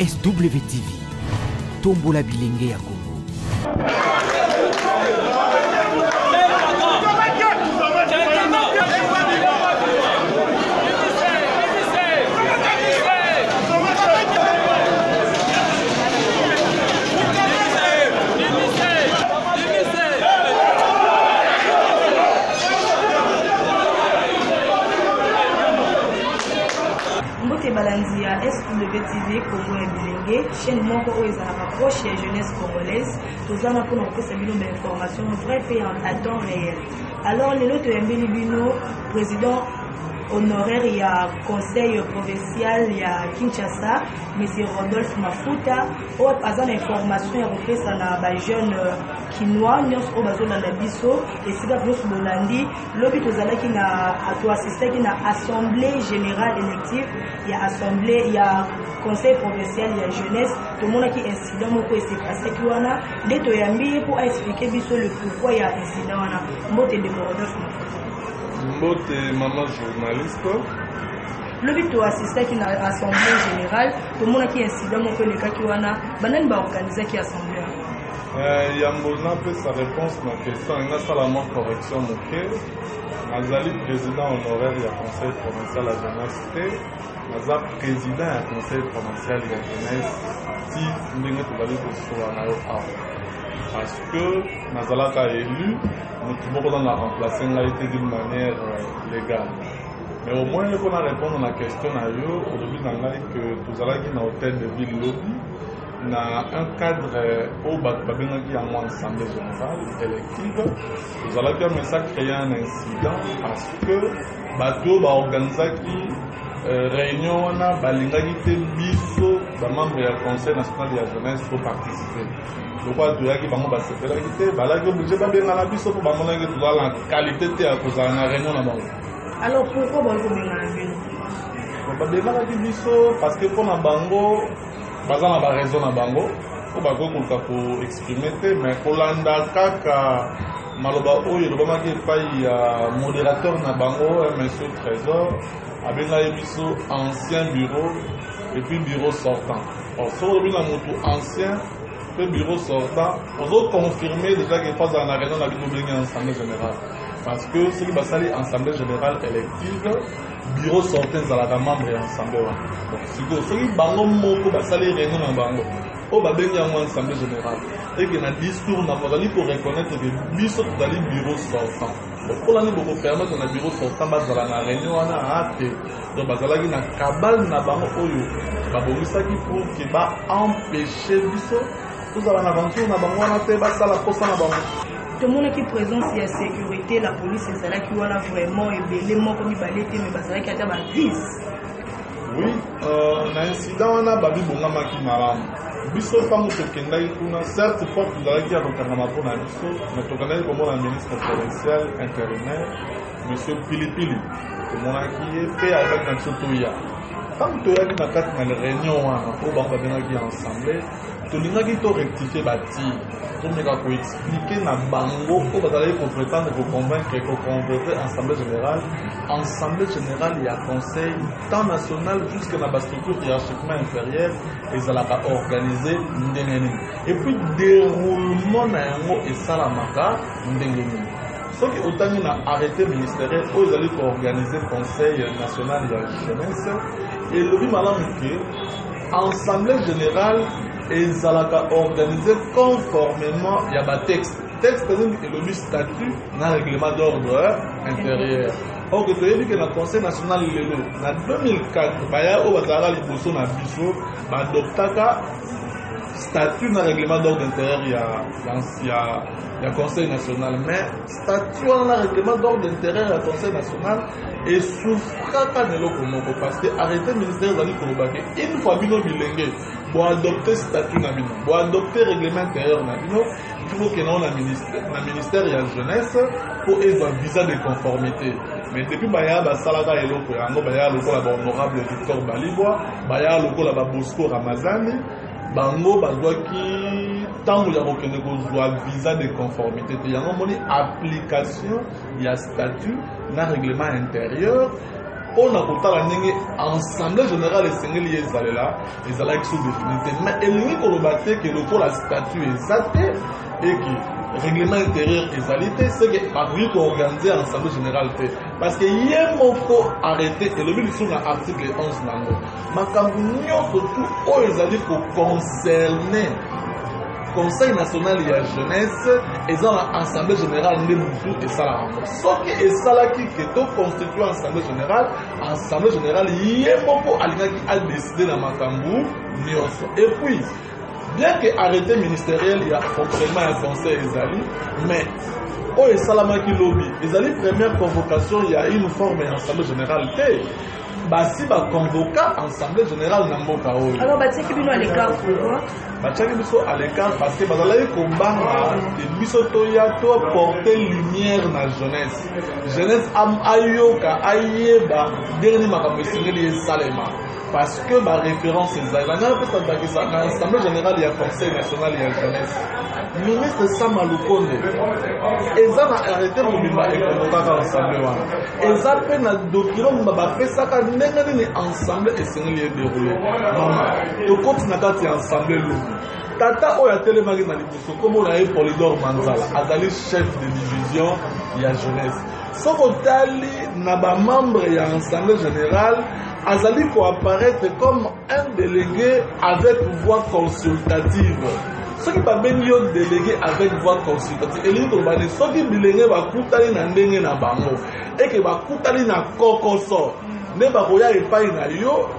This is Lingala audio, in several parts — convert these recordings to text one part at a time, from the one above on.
SWTV, Tombola Bilenge ya Congo. Balanzi ya SWTV Congo ya Bilenge, chaîne moko oyo ezalaka proche ya jeunesse congolaise, tozana mpona kopesa bino bainformation vrai pe à temps réel. Alors lelo toyambeli bino président honoraire ya conseil provincial ya Kinshasa, M. Rodolphe Mafuta, oyo aza na information ya kopesa na bajeune kinois nyonso oyo bazolanda biso esika nyonso bolandi. Lobi tozalaki na toasistaki na assemblée générale élective ya assemblée ya conseil provincial ya jeunesse. Tomonaki incident moko esepasaki wana nde toyambi ye po aexplike biso le pourquoi ya incident wana. Mbote de Rodolphe Mafuta. Mbote maman journaliste. Lobi toasistaki na assemblée générale, tomonaki incident moko elekaki wana, banani baorganizaki assemblée. Yambona peut sa réponse à la question, il y a seulement correction moké. Nazali président honoraire du conseil provincial de la jeunesse, Nazali président du conseil provincial de la jeunesse, si nous avons parce que Nazalaka a élu, nous pouvons la remplacer d'une manière légale. Mais au moins, on a répondu à la question aujourd'hui que nous allons dans l'hôtel de ville lobby. Dans un cadre au Babinaki en assemblée générale élective, nous allons créer un incident parce que Bato va organiser réunion wana balingaki te biso bamembre ya conseil national de la jeunesse pour participer. Lokwa toyaki bango basepelaki te balaki oblige babengana biso po bamonaki tozala na qualité te ya kozala na réunion na bango. Alors pourquoi bazobengana bino? Babengaki biso parce que mpona bango baza na baraison na bango po bakoki koluka koexprime te, mais kolanda kaka maloba oyo elobamaki epai ya modérateur na bango monsieur Trésor abengai biso ancien bureau et puis bureau sortant. Or so obi na motu ancien pe bureau sortant ozo confirmer déjà que pas en réunion na bino bengi assemblée générale parce que ce qui basali assemblée générale élective bureau sortant ezalaka membre ya assemblée wana. Donc siko soki bango moko basali réunion na bango o babengi yango assemblée générale et que na discours na bazali pour reconnaître que biso tozali bureau sortant. Pour l'année, beaucoup permettre na bureau sortant bazala na réunion wana ate donc bazalaki na kabal na bango oyo babongisaki pour que ba empêcher biso tozala na aventure na bango wana te basala posa na bango. Tomonaki présence ya sécurité, la police ezalaki wana vraiment ebele moko mibale te mais bazalaki ata ba vice. Oui, na incident wana babi bongamaki malamu biso ntango tokendaki kuna certes porte tozalaki ya kokangama mpona biso mais tokendaki komona ministre provincial intérimaire monsieur Pilipili tomonaki ye mpe ayebaki na biso toya ntango toyaki na kati na réunion wana po bango babengaki ensemble tolingaki torectifie batir tomeka koexplike na bango po bazalaki koprétendre koconvaincre koconvoquer assemblée générale ya conseil tant national jusque na bastructure hiérarchiquement inférieure ezalaka organisé ndenge nini et puis déroulement na yango esalamaka ndenge nini soki otangi na arrêté ministériel oyo ezali koorganize conseil national ya jeunesse elobi malamu ke assemblée générale ezalaka organisé conformément ya batexte texte elobi statut na règlement d'ordre intérieur. Or que toyebi ke na conseil national lelo na 2004 baya oyo bazalaka liboso na biso badoptaka statut na règlement d'ordre intérieur ya conseil national, mais statut wana na règlement d'ordre intérieur ya conseil national esouffraka na eloko moko parce que arrêté ministère ezali kolobaki une fois bino bilenge bo adopter statut na bino bo adopter règlement intérieur na bino il faut que na ministère ya jeunesse po ezwa visa de conformité. Mais depuis baya basalaka eloko yango baya lokola ba honorable Victor Balibwa baya lokola ba Bosco Ramazani bango bazwaki ntango ya kokende kozwa visa de conformité te yango moni application ya statut na règlement intérieur on a kotala ndenge assemblée générale esengeli ezalela ezalaki sous définité mais elingi koloba te ke lokola statut eza te et que règlement intérieur ezali te c'est que bakoki koorganize assemblée générale te parce que ye moko arrêté elobi lisusu na article 11 nango makambo nyonso tu oyo ezali koconcerne Conseil national de la jeunesse et dans l'Assemblée générale de Moutou et Salamandro. Sauf que Salaki qui est constitué l'Assemblée générale, il y a beaucoup qui a décidé dans Makambou, et puis, bien que arrêté ministériel, il y a fonctionnement un conseil Ezali, mais au Salamaki lobby, Ezali première convocation, il y a une forme d'Assemblée générale. Si ba convoca assemblée générale na mboka oyo alors batiaki bino à l'écart pourquoi batiaki biso à l'écart parce que bazalaki kombanga ke biso toya to porter lumière na jeunesse ayoka ayeba ndenge makambo esengeli esalema parce que ba référence ezali nanga mpe sadakisa na assemblée générale ya conseil national ya jeunesse ministre Sama Lukonde eza na arrêté mobimba ekonokaka ensemble wana eza mpe na document mobimba bapesaka ndenge nini ensemble esengeli edéroule mama tokoti na kati ya ensemble lobi tata oyo atelemaki na liboso kombo na ye Polydor Manzala azali chef de division ya jeunesse soki otali na bamembre ya assemblée générale azali koapparaître comme un délégué avec voix consultative. Ceux qui parlent de délégué avec voix consultative, et les ceux qui bilenge bakutali na ndenge na bango, et que bakutali na kokoso, ne bakoya epai na yo,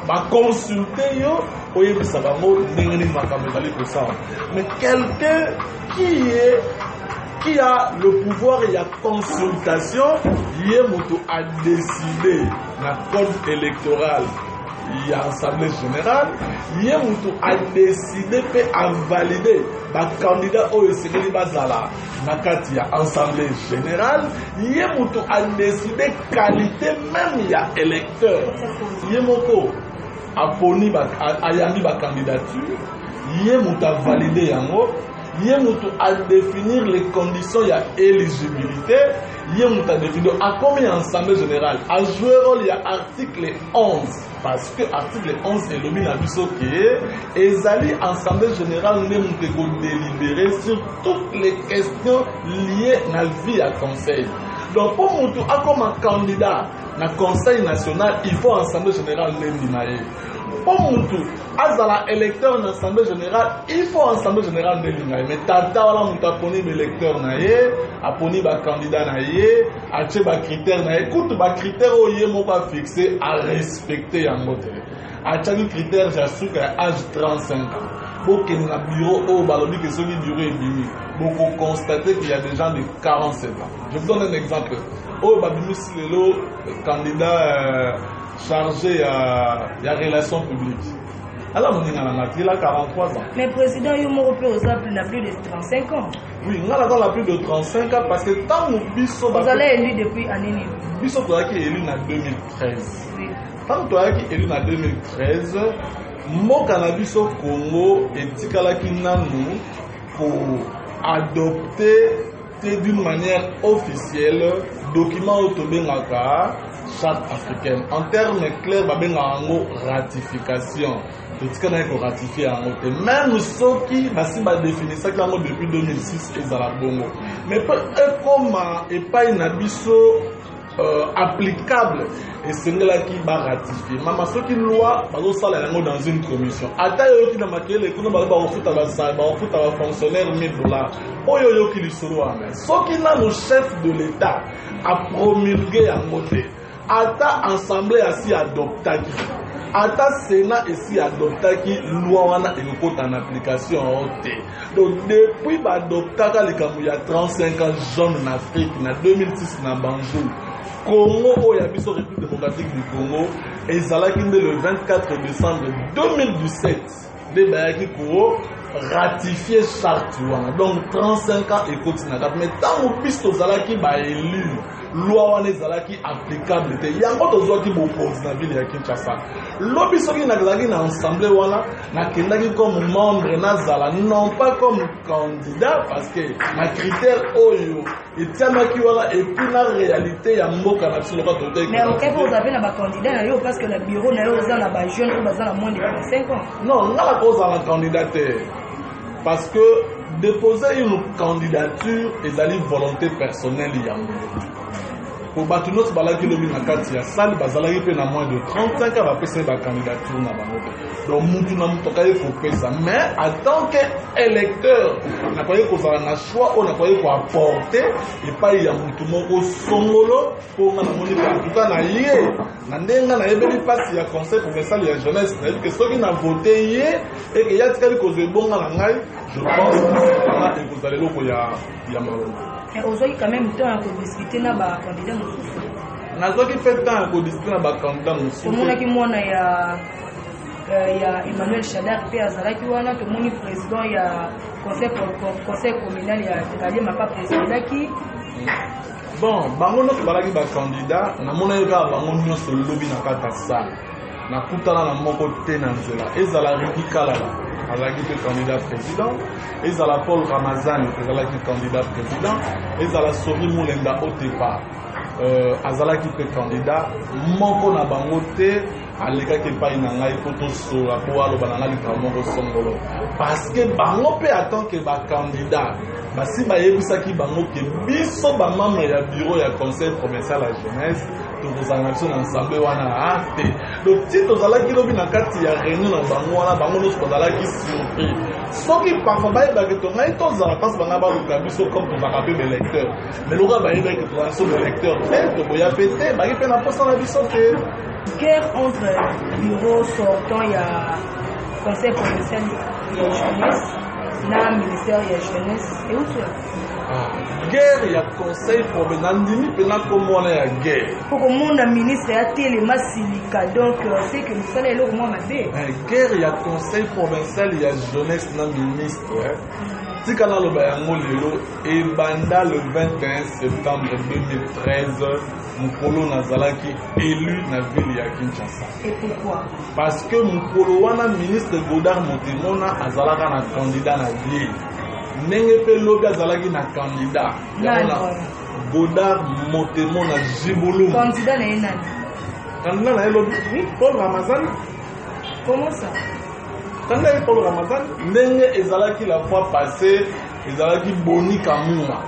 bakonsulte yo, oyebisa bango ndenge ni makambo ezali kosala. Mais quelqu'un qui a le pouvoir et la consultation, Yemoto a décidé la code électoral, il y a assemblée générale, Yemoto a décidé à valider le candidat au Sénégal Bazala, il y a assemblée générale, Yemoto a décidé qualité même il y a électeur, Yemoto a poni a yami ba candidature, Yemoto a validé yango. Il a définir les conditions d'éligibilité. Il a définir à combien l'Assemblée générale a joué rôle. Il y a article 11 parce que article 11 est le minabiso qui est et Zali Assemblée générale n'est délibéré sur toutes les questions liées à la vie à conseil. Donc pour Moutou a comme un candidat dans le conseil national, il faut Assemblée générale n'est pour Moutou, Azala électeur dans l'Assemblée générale, il faut l'Assemblée générale de l'Ingaï. Mais Tata, on a poni l'électeur naïe, a poni ba candidat naïe, a tché ba critère naïe. Écoute, ba critère au yé mon pas fixé à respecter en mode. A tché critère, j'ai su qu'à âge 35 ans. Pour qu'il y ait un bureau au balobi que celui du bureau est bimi. Beaucoup constater qu'il y a des gens de 47 ans. Je vous donne un exemple. Au Babimus Lelo, candidat chargé à la relation publique. Alors, il a 43 ans. Mais le président Yomo n'a plus de 35 ans. Oui, il a plus de 35 ans parce que tant que Bisso. Vous allez élu depuis l'année. Bisso qui est élu en 2013. Oui. Tant que qui est élu en 2013, mon cannabis au Congo et Tikalaki Nanou pour adopter d'une manière officielle document autobengaka charte africaine. En termes clairs, babenga ratification. Tout ce qu'on a ratifié en mode. Même ceux qui ont défini ça depuis 2006 et à la Bongo. Mais comme et pas une abisso applicable et c'est là qui va ratifier. Maman ceux qui loi dans une commission. Attaque qui n'a marqué les coups de fonctionnaire $1000. Oyo qui lui sera. Ceux qui n'a le chef de l'État a promulgué en mode. Ata assemblée assis adopté. Ata Sénat ici adopté loi wana ekota en application donc depuis adopté il y a 35 ans jaune en Afrique en 2006 na Banjou Congo oya biso République démocratique du Congo et zalaki le 24 décembre 2017 de bayaki ko ratifier charte wana donc 35 ans ekoti na mais tant biso zalaki ba élu loi wana ezalaki applicable te yango tozwaki bokonzi na ville ya Kinshasa lobi soki nazalaki na assemblée wana nakendaki comme membre nazala non pas comme candidat parce que na critère oyo etiamaki wana et puis na réalité ya mboka na biso loka tote mais ok vous avez na ba candidat na yo parce que le bureau na yo eza na ba jeune ou baza na moins de 25 ans non ngala ko za la candidature parce que déposer une candidature ezali volonté personnelle ya mboka pour battre notre balaki lobi na kati ya salle bazalaki pe na moins de 35 ans bapesa ba candidature na bango donc mutu na mutu kaye ko pesa mais en tant que électeur na koye ko za na choix on na koye ko apporter et pas ya mutu moko songolo pour na moni ka tuta na ye na ndenga na yebeli passe ya conseil provincial ya jeunesse na que soki na voter ye et que ya tikali ko zebonga na ngai je pense que vous allez loko ya malonga. Et aujourd'hui, quand même, temps à discuter na ba candidat mususu. Nazoki fait temps à discuter na ba candidat mususu. Tomona ki mwana ya Emmanuel Shadar pe azalaki wana tomoni président ya conseil communal ya Tekalie mapa président ki. Bon, bango no balaki ba candidat na mona yoka bango nyonso lobi na kata sa. Na kutala na moko te na nzela. Ezala Riki Kalala. Azalaki pe candidat président, ezala Paul Ramazani, azalaki candidat président, ezala Sori Moulenga Otepa, azalaki pe candidat, moko na bango te, alekaki epai na ngai po tosola po aloba na ngai likambo moko songolo. Parce que bango pe attend ke ba candidat, basi bayebisaki bango ke biso ba membre ya bureau ya conseil provincial ya jeunesse, tozala biso na ensemble wana ate donc ti tozalaki lobi na kati ya réunion na bango wana bango nyonso bazalaki surpris soki parfois bayebaki to ngai tozala mpasi banga baluka biso comme tozalaka mpe balecteur mais loka bayebaki tozala biso balecteur te toboya mpe te baki mpe na mposa na biso te guerre entre bureau sortant ya conseil provincial ya jeunesse na ministère ya jeunesse euti guerre ya conseil provincial ndimi pena komona ya guerre pour monde ministre ya telema silika donc c'est que nous allons le moins mabe guerre ya conseil provincial ya jeunesse na ministre tika na loba yango lelo ebanda le 21 septembre 2013 mukolo nazalaki élu na ville ya Kinshasa. Et pourquoi? Parce que mukolo wana ministre Godard Montemona azalaka na candidat na ville ndenge pe lobi azalaki na candidat Godard Montemona Jibulu candidat na nani? Candidat na lobi oui Paul Ramazani. Comment ça? Candidat Paul Ramazani ndenge ezalaki la fois passée ezalaki Boni Kamuma.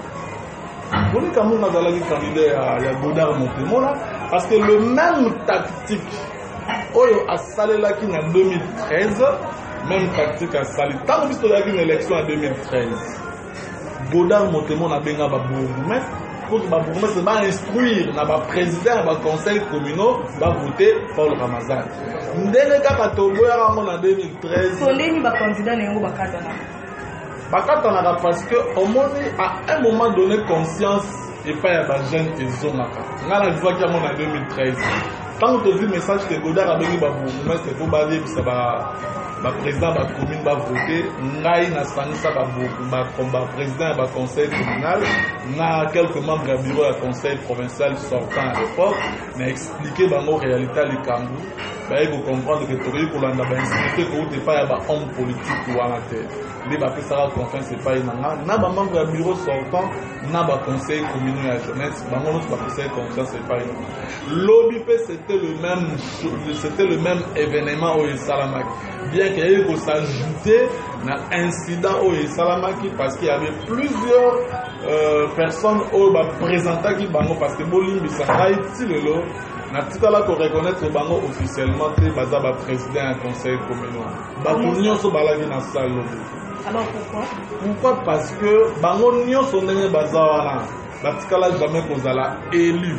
Boni Kamuma azalaki candidat ya Godard Montemona parce que le même tactique oyo asalelaki na 2013 même tactique à sali. Tant que tu as une élection en 2013, Godard Montemona benga ba bourgmestre, pour ba bourgmestre va instruire na ba président ba conseil communal va voter Paul Ramazani. Ndenge kaka toboya rango na 2013. Sondeni ba candidat na yango bakatana. Bakatana parce que au moins à un moment donné conscience et pas ya ba jeune ezongaka. Ngala vivaki yango na 2013. Tant que tu dis message que Godard a bengi ba bourgmestre pour ba dire ça ba président ba commune ba voter ngai na sangisa ba président ba conseil communal na quelques membres du bureau du conseil provincial sortant à l'époque na expliquer bango réalité les kambu ba ego comprendre que toyi kolanda ba insécurité ko te pas ya ba homme politique wana te li ba pesa confiance pas na ba membre du bureau sortant na ba conseil communal ya jeunesse bango notre ba conseil confiance pas lobby pe c'était le même événement au Salamaki bien qu'il y ait que s'ajouter un incident au Salamaki parce qu'il y avait plusieurs personnes au présentant qui bango parce que Bolimbi Haïti lelo na tikala ko reconnaître bango officiellement te baza ba président un conseil communal ba nyonso balaki na salle. Alors pourquoi? Parce que bango nyonso ndenge baza wana batikala jamais kozala élu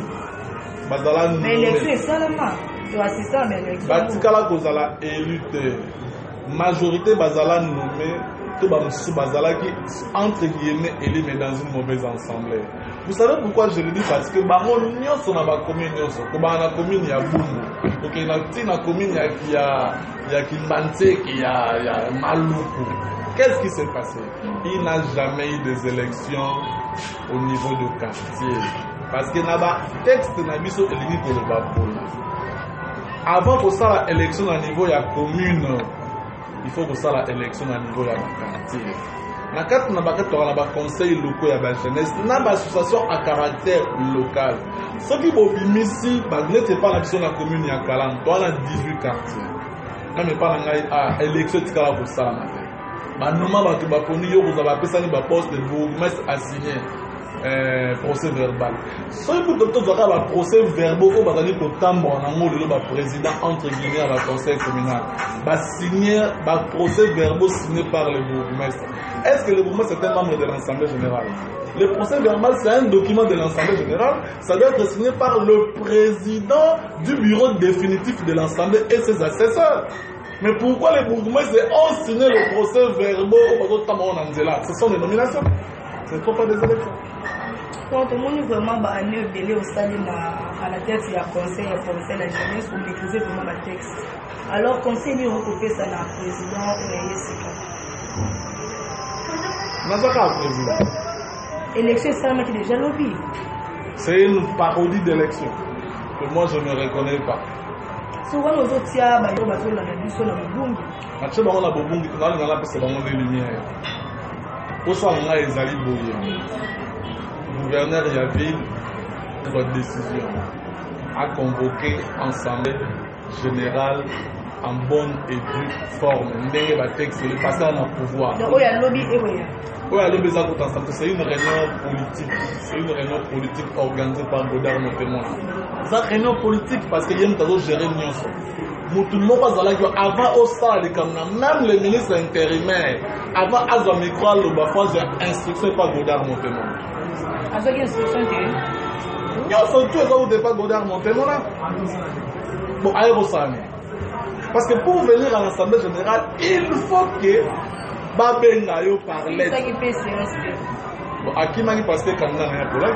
bazala mais l'élection est seulement assistant à l'élection batikala kozala élu te majorité bazala nommé to bamusu bazala qui entre guillemets élu mais dans une mauvaise assemblée. Vous savez pourquoi je le dis? Parce que bango nyonso na ba commune nyonso ko ba na commune ya Bumbu OK na commune ya Kimbante qui ya Maluku. Qu'est-ce qui s'est passé? Il n'a jamais eu des élections au niveau de quartier. parce que na ba texte na biso elingi koloba pona avant que ça l'élection à niveau ya commune il faut que ça l'élection à niveau ya quartier na kati na bakati na ba conseil locaux ya ba jeunesse na ba association à caractère local ce qui bobimisi ba n'était pas la biso na commune ya Kalam dans la 18 quartiers na me pas ngai à élection tikala pour ça ba noma ba to ba poni yo ko ba pesa ni ba poste de bourgmestre assigné procès verbal. So il faut que tout le procès verbal au bazali ko tambo na ngolo le président entre guillemets à la conseil communal. Ba signer ba procès verbal signé par le bourgmestre. Est-ce que le bourgmestre est un membre de l'Assemblée générale? Le procès verbal c'est un document de l'Assemblée générale, ça doit être signé par le président du bureau définitif de l'Assemblée et ses assesseurs. Mais pourquoi les bourgmestres ont signé le procès verbal au tambo na nzela? Ce sont des nominations. Ce ne sont pas des élections. Donc, tout le monde vraiment année belé au stade à la tête il y a conseil provincial de la jeunesse pour maîtriser vraiment le texte. Alors conseil nous recoupé ça dans le président Yesika. Nazaka président. Élection ça m'a déjà lobby. C'est une parodie d'élection que moi je ne reconnais pas. Souvent nos autres tia ba yo ba zo la biso na bubungi. Ache ba on a bubungi na la pesa ba on les lumières. Pour ça on a ezali boye. Gouverneur Yaville, votre décision a convoqué Assemblée générale en bonne et due forme. Ndenge ba texte le passé en pouvoir. Donc il y a lobby et oui. Oui, c'est une réunion politique. C'est une réunion politique organisée par Godard notamment. C'est une réunion politique parce qu'il y a une tâche gérer avant au stade même les ministres intérimaires, avant Azwa Mikro, le Bafon, j'ai instruction par Godard notamment. Azwa qui instruction Nous sommes tous les pas Godard notamment là. Bon, aérosane. Parce que pour venir à l'Assemblée générale, il faut que Babenga yo parler. C'est ça qui fait respect. Bon, Akimani parce que candidat n'est pas là.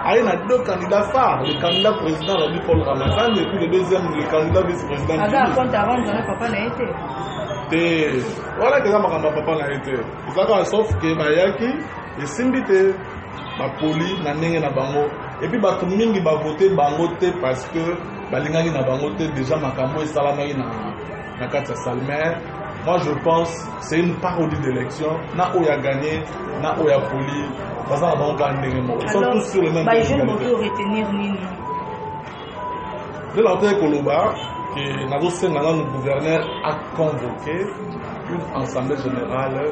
Il y a deux candidats phares, le candidat président Rabbi Paul Ramadan et puis le deuxième, le candidat vice-président. Aga compte avant de papa n'a été. Voilà que ça m'a papa n'a été. Sauf que Mayaki et Simbite, ma poli, na nenge na bango. Et puis ba mingi ba voter bango te parce que balingaki na bango te déjà makambo et salamaki na kati salmer. Moi je pense que c'est une parodie d'élection. Na Oya gagné, na Oya poli. Ils sont tous sur le même plan. Je ne peux retenir Nini. De l'entrée Koloba, le gouverneur a convoqué une assemblée générale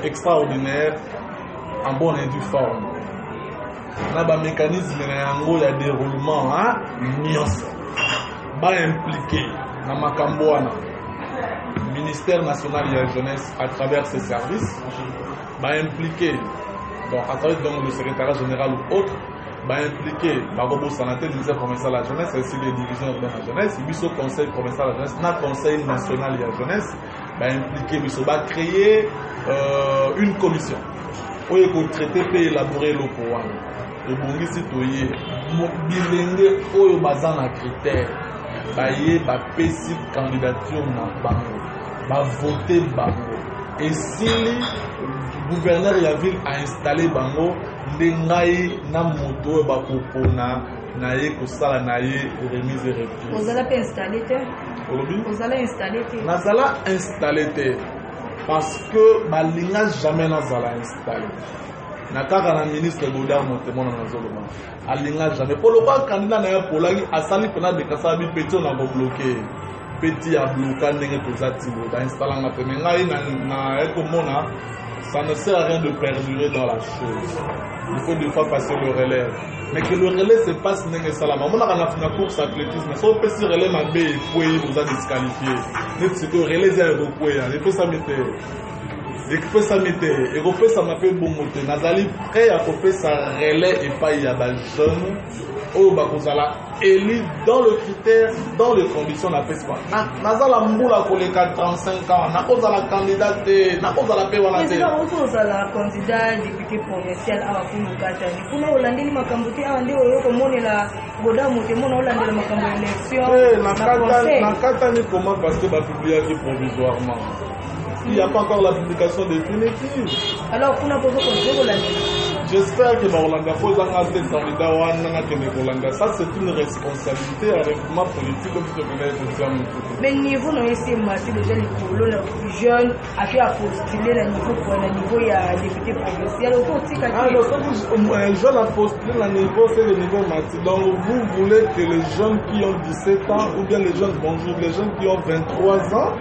extraordinaire en bonne et due forme. Il y a un mécanisme de déroulement impliqué dans Makambouana. Le ministère national de la jeunesse à travers ses services va impliquer donc à travers donc, le secrétariat général ou autre va impliquer Bagobo Sanaté, le ministère provincial de la jeunesse ainsi que les divisions urbaines de la jeunesse, le conseil provincial de la jeunesse, le conseil national de la jeunesse va impliquer, va créer une commission où il faut traiter et élaborer le programme. Le bon citoyen, bilenge oyo bazana critère, baye ba pesi candidature na bango, ba voter bango. Et si le gouverneur Yaville a installé bango, ndengai na moto ba kopona na ye kosala na ye remise et reprise. Vous allez installer te? Vous allez installer te? Nazala installé te parce que balinga jamais nazala installé. Nakaka na ministre Godard Montemon na Zoloma. Alinga jamais. Pour le cas candidat na ya polagi asali pena de kasabi petit on a bloqué. Petit a bloqué ndenge tozati bo ba installer na pena ngai na ekomona ça ne sert à rien de perdurer dans la chose. Il faut des fois passer le relais. Mais que le relais se passe ndenge salama. Mona kana fina course athlétisme. So petit relais ma be poé vous a disqualifié. Net c'est que relais ya poé. Il faut ça mettre équipe ça mettait et refait ça m'a fait bon moteur nazali prêt à faire ça relais et pas il y a des jeunes au bakozala élu dans le critère dans les conditions na pesa nazala mbula pour les 35 ans na kozala candidat na kozala pe wana te c'est kozala candidat député provincial à Funu Katani kuna olandeli makambo te ande oyo komonela boda moté mona olandela makambo élection na Katani comment parce que ba publier provisoirement. Il n'y a pas encore la publication définitive. Alors, on a posé comme J'espère que Orlando faut un candidat ou un ça c'est une responsabilité avec ma politique comme je venais de dire. Mais niveau non c'est massif déjà les jeunes a fait postuler le niveau il y a député provincial au côté un jeune a postulé le niveau c'est le niveau massif. Donc vous voulez que les jeunes qui ont 17 ans ou bien les jeunes les jeunes qui ont 23 ans,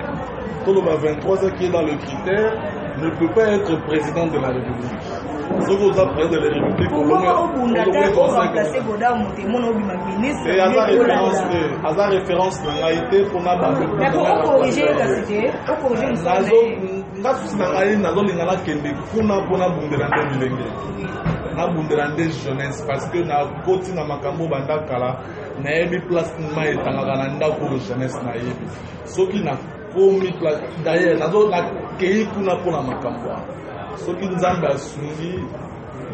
tout le monde 23 ans qui est dans le critère ne peut pas être président de la République. Ce que vous apprenez de la République, et à sa référence dans l'AIT pour n'a pas corriger jeunesse parce que na koti na makambo banda kala na yebi place ma etanga na ndako jeunesse na yebi soki na komi place d'ailleurs nazo na kei kuna pona makambo soki nzambe asungi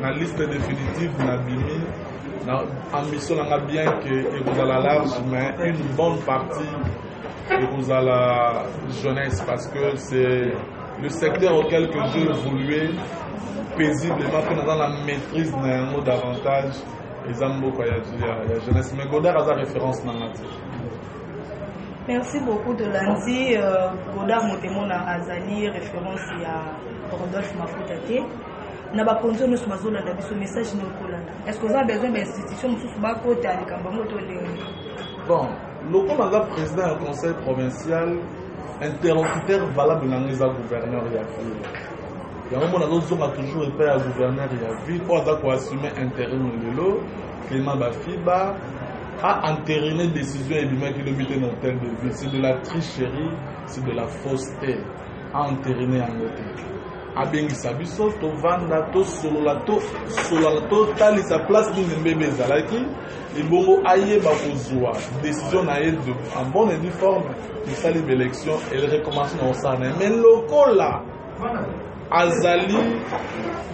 na liste définitive na bimi na ambition na bien que ekozala large mais une bonne partie ekozala jeunesse parce que c'est le secteur auquel que j'ai évolué paisiblement dans la maîtrise d'un mot davantage les amours il y a jeunesse mais Godard a sa référence dans la Merci beaucoup de lundi. Godard Motemon a Azali, référence à Rodolphe Mafoutate. N'a pas connu nous sommes là dans ce message nous colanda. Est-ce que vous avez besoin d'institutions nous sommes pas côté à l'écambamoto de bon, le président du conseil provincial interlocuteur valable dans les gouverneurs et à ville. Il y a un moment où on a toujours été à gouverneur et à ville pour assumer intérim de l'eau, Clément Bafiba a entériné décision et qui le but dans tel de ville. C'est de la tricherie, c'est de la fausseté. A entériné en hôtel. A bengi sabiso, to vanda, to sololato, tali sa place d'une bébé zalaki, et bongo aye bakozua. Décision na de en bonne et due forme, il s'allie l'élection et le recommence dans ça. Mais local là, Azali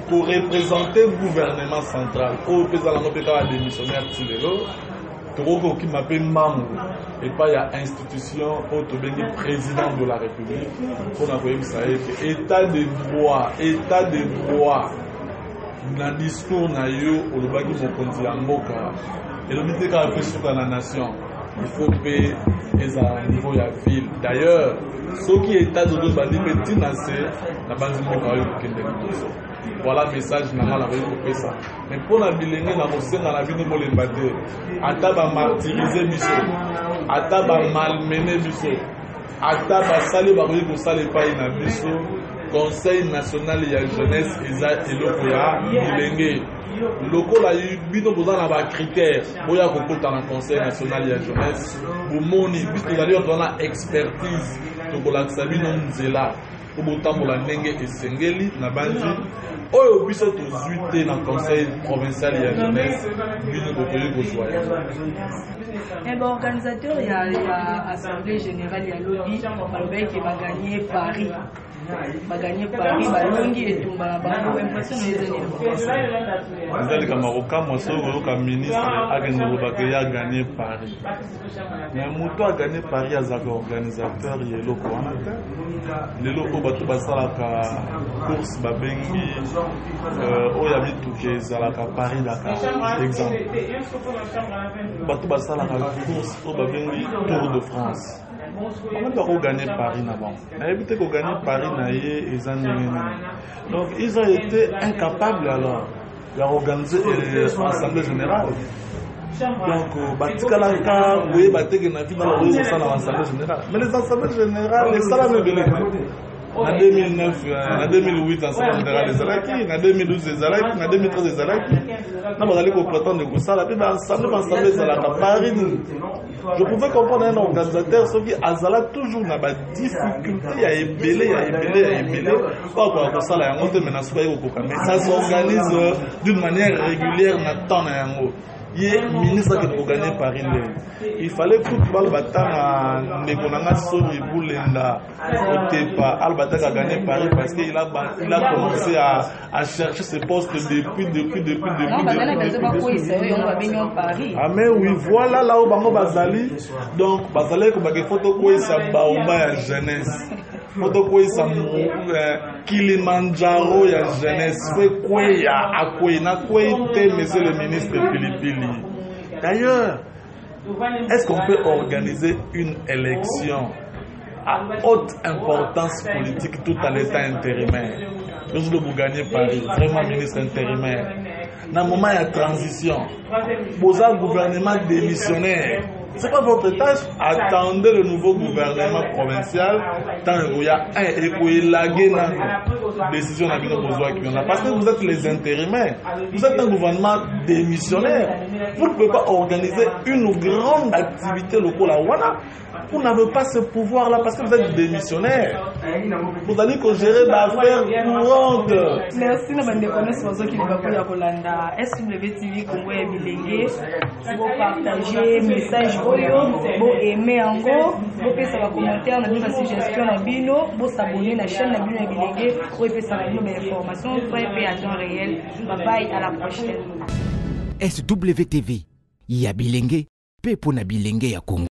pour représenter le gouvernement central, au président de démissionnaire Tsilelo, Togo qui m'appelle Mamou, et pas il y a institution, au président de la République, pour avoir ça état de droit, dans le discours na yo, au Lubaki Mokonzi Amboka, et le ministère a fait sur la nation, il faut payer les à niveau de la ville. D'ailleurs, ceux qui état de droit, petit n'a pas dit voilà le message na la récupérer ça mais pour la bilingue na mosenga na bino molembate ata ba martyriser biso ata ba malmener biso ata ba sali ba ko sali pa ina biso conseil national ya jeunesse eza eloko ya bilingue lokola bino bozana ba critères boya ko kota na conseil national ya jeunesse bomoni biso d'ailleurs dans la expertise to kolakisa bino nzela obotambola ndenge esengeli na bandi oyo biso tozwi te na conseil provincial ya jeunesse bino bokoyi kozwa organisateur ya assemblée générale ya lobi balobaki baganye Paris balongi etumba na bango impression ezali kama kokamwa soki oyoka ministre akende kobaka ye aganye Paris mais moto aganye Paris azalaka organisateur ya eloko wana te lelo oyo bato basalaka course babengi oyo ya mituke ezalaka Paris Dakar exemple bato basalaka course oyo babengi Tour de France on peut gagner Paris là-bas. Éviter qu'on gagne Paris naïe et donc ils ont été incapables alors d'organiser l'Assemblée générale. Donc Batikalaka, oui, Batéguena, dans l'Assemblée générale. Mais les assemblées générales, les salles de en 2009, en 2008, l'Assemblée générale des Alaki, en 2012 des Alaki, en 2013 des Alaki. Nous allons pour prétendre que ça, la puis l'Assemblée des Alaki à Paris. Je pouvais comprendre un organisateur, sauf qu'il a toujours une difficulté à ébeler, pas pour ça, la honte, mais ça s'organise d'une manière régulière, n'attend un mot. Il est ministre qui a gagné Paris. Il fallait que football battant Nekonanga Sori Boulenda au Tepa. Albata a gagné Paris parce qu'il a commencé à chercher ses postes depuis. Ah mais oui, voilà là où Bango Bazali. Donc Bazali ko bagé photo ko sa baomba ya jeunesse. fotokweyisa Kilimanjaro ya jeunesse fekweya akwei nakwei te monsieur le ministre Pilipili. D'ailleurs, est-ce qu'on peut organiser une élection à haute importance politique tout à l'état intérimaire? Nous devons gagner Paris, vraiment ministre intérimaire. Dans le moment de transition, pour un gouvernement démissionnaire, ce n'est pas votre tâche. Attendez le nouveau gouvernement provincial tant qu'il y a une décision parce que vous êtes les intérimaires. Vous êtes un gouvernement démissionnaire. Vous ne pouvez pas organiser une grande activité locale à Wana. Vous n'avez pas ce pouvoir-là parce que vous êtes démissionnaire. Vous allez gérer l'affaire courante. Merci, nous avons qui SWTV Congo et Bilingue. Vous partagez message, vous aimez encore, vous faites un commentaire, vous avez une suggestion, vous s'abonnez à la chaîne Bilingue, vous faites des informations, vous faites à temps réel. Bye bye, à la prochaine. SWTV, ya Bilingue, pe pona Bilingue ya Congo.